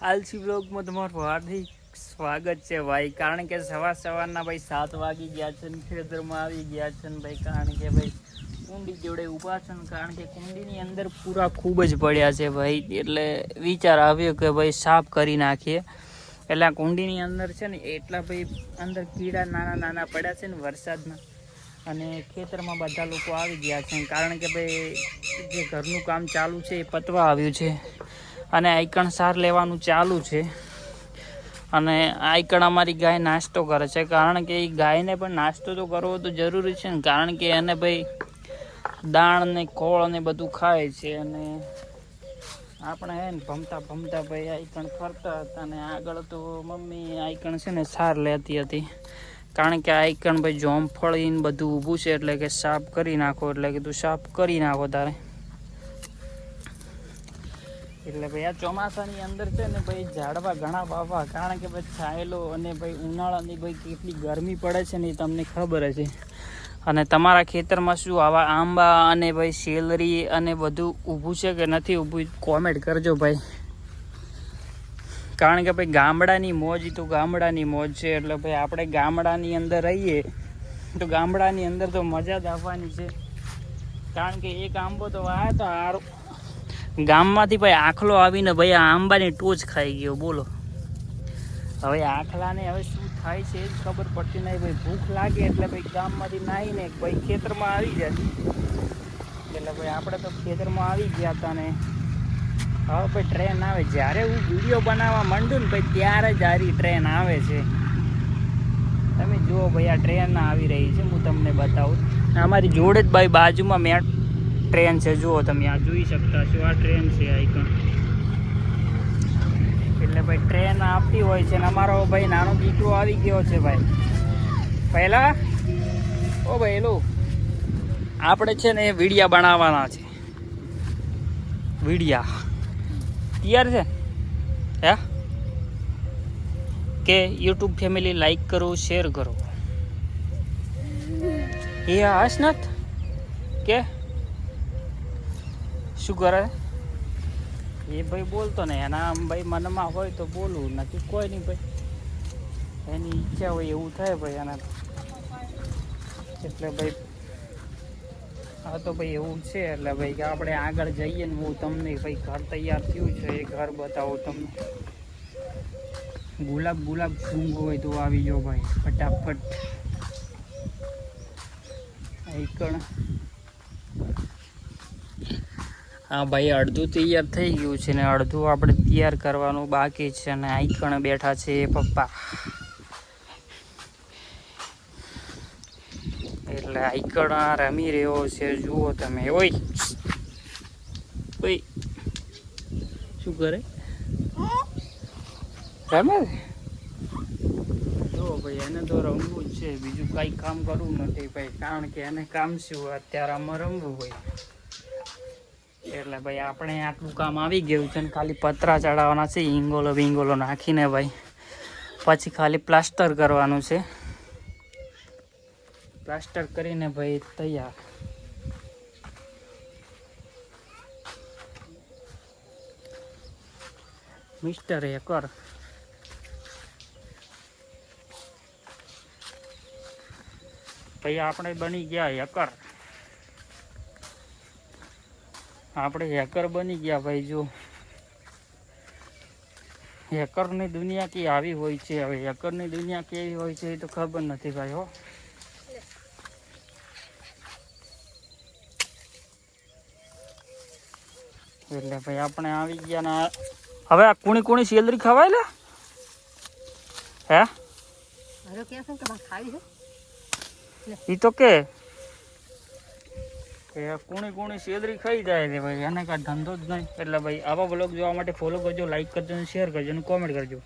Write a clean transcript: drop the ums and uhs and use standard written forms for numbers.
આલસી બ્લોગમાં તમારું હાર્દિક સ્વાગત છે ભાઈ. કારણ કે સવારના ભાઈ 7 વાગી ગયા છે ને ખેતરમાં આવી ગયા છે ને ભાઈ. કારણ કે ભાઈ કુંડી જોડે ઊભા છે ને કારણ કે કુંડીની અંદર પૂરા ખૂબ જ પડ્યા છે ભાઈ. એટલે વિચાર આવ્યો કે ભાઈ સાફ કરી નાખીએ. એટલે આ કુંડીની અંદર છે ને એટલા ભાઈ અંદર કીડા નાના પડ્યા છે ને વરસાદના. અને ખેતરમાં બધા લોકો આવી ગયા છે કારણ કે ભાઈ જે ઘરનું કામ ચાલુ છે એ પતવા આવ્યું છે અને આઈકણ સાર લેવાનું ચાલુ છે. અને આઈકણ અમારી ગાય નાસ્તો કરે છે કારણ કે એ ગાયને પણ નાસ્તો તો કરવો તો જરૂરી છે ને. કારણ કે એને ભાઈ દાણ ને ખોળ ને બધું ખાય છે. અને આપણે હે ને ભમતા ભાઈ આઈકણ ફરતા હતા ને આગળ તો મમ્મી આઈકણ છે ને સાર લેતી હતી. કારણ કે આઈકણ ભાઈ જોમફળીને બધું ઊભું છે એટલે કે સાફ કરી નાખો. એટલે કીધું સાફ કરી નાખો તારે. એટલે ભાઈ આ ચોમાસાની અંદર છે ને ભાઈ ઝાડવા ઘણા વાવવા. કારણ કે ભાઈ છાયલો અને ભાઈ ઉનાળાની ભાઈ કેટલી ગરમી પડે છે ને એ તમને ખબર છે. અને તમારા ખેતરમાં શું આવા આંબા અને ભાઈ શેલરી અને બધું ઊભું છે કે નથી ઊભું કોમેન્ટ કરજો ભાઈ. કારણ કે ભાઈ ગામડાની મોજ તો ગામડાની મોજ છે. એટલે ભાઈ આપણે ગામડાની અંદર રહીએ તો ગામડાની અંદર તો મજા જ આવવાની છે. કારણ કે એક આંબો તો વાયો તો હારો ગામમાંથી ભાઈ આખલો આવીને ભાઈ આ આંબાની ટોચ ખાઈ ગયો. બોલો હવે આખલાને હવે શું થાય છે એ જ ખબર પડતી નહીં ભાઈ. ભૂખ લાગે એટલે ભાઈ ગામમાંથી નાહીને ભાઈ ખેતરમાં આવી જાય. એટલે ભાઈ આપણે તો ખેતરમાં આવી ગયા હતા ને હવે ભાઈ ટ્રેન આવે. જ્યારે હું વિડીયો બનાવવા માંડું ને ભાઈ ત્યારે જ આરી ટ્રેન આવે છે. તમે જુઓ ભાઈ આ ટ્રેન આવી રહી છે. હું તમને બતાવું. અમારી જોડે જ ભાઈ બાજુમાં મેં ટ્રેન છે. જુઓ તમે આ જોઈ શકતા છો. આ ટ્રેન છે આઈકણ. એટલે ભાઈ ટ્રેન આવતી હોય છે ને અમારો ભાઈ નાનો દીકરો આવી ગયો છે ભાઈ. પહેલા ઓ ભાઈ એલો આપણે છે ને વિડીયા બનાવવાના છે. વિડીયા તૈયાર છે હે કે યુટ્યુબ ફેમિલી લાઈક કરો શેર કરો. એ હસનત કે શું કરે એ ભાઈ બોલતો ને એના ભાઈ મનમાં હોય તો બોલવું નથી કોઈ નહીં ભાઈ. એની ઈચ્છા હોય એવું થાય ભાઈ એના. એટલે ભાઈ હા તો ભાઈ એવું છે. એટલે ભાઈ કે આપણે આગળ જઈએ ને હું તમને ભાઈ ઘર તૈયાર થયું છે એ ઘર બતાવું તમને. ગુલાબ સૂંઘો હોય તો આવી જાઓ ભાઈ ફટાફટ. આઈકણ હા ભાઈ અડધું તૈયાર થઈ ગયું છે ને અડધું આપણે તૈયાર કરવાનું બાકી છે. અને આઈકણ બેઠા છે પપ્પા. એટલે આઈકણ રમી રહ્યો છે. જુઓ તમે. ઓય શું કરે રમે જો ભાઈ. એને તો રમવું જ છે. બીજું કઈ કામ કરવું નથી ભાઈ. કારણ કે એને કામ શું અત્યારે આમાં રમવું હોય. એટલે ભાઈ આપણે આટલું કામ આવી ગયું છે ને ખાલી પતરા ચડાવવાના છે ઈંગોલો વિંગોલો નાખીને ભાઈ. પછી ખાલી પ્લાસ્ટર કરવાનું છે. પ્લાસ્ટર કરીને ભાઈ તૈયાર. મિસ્ટર હેકર ભાઈ આપણે બની ગયા હેકર. આપણે હેકર બની ગયા ભાઈ. જો હેકરની દુનિયા કે આવી હોય છે. હવે હેકરની દુનિયા કેવી હોય છે એ તો ખબર નથી ભાઈ હો. એટલે ભાઈ આપણે આવી ગયા ને હવે આ કુણી શેલરી ખવાય લે હે એ તો કે કુણી શેલરી ખાઈ જાય છે ભાઈ. એને કાંઈ ધંધો જ નહીં. એટલે ભાઈ આવા બ્લોગ જોવા માટે ફોલો કરજો, લાઈક કરજો, શેર કરજો અને કોમેન્ટ કરજો.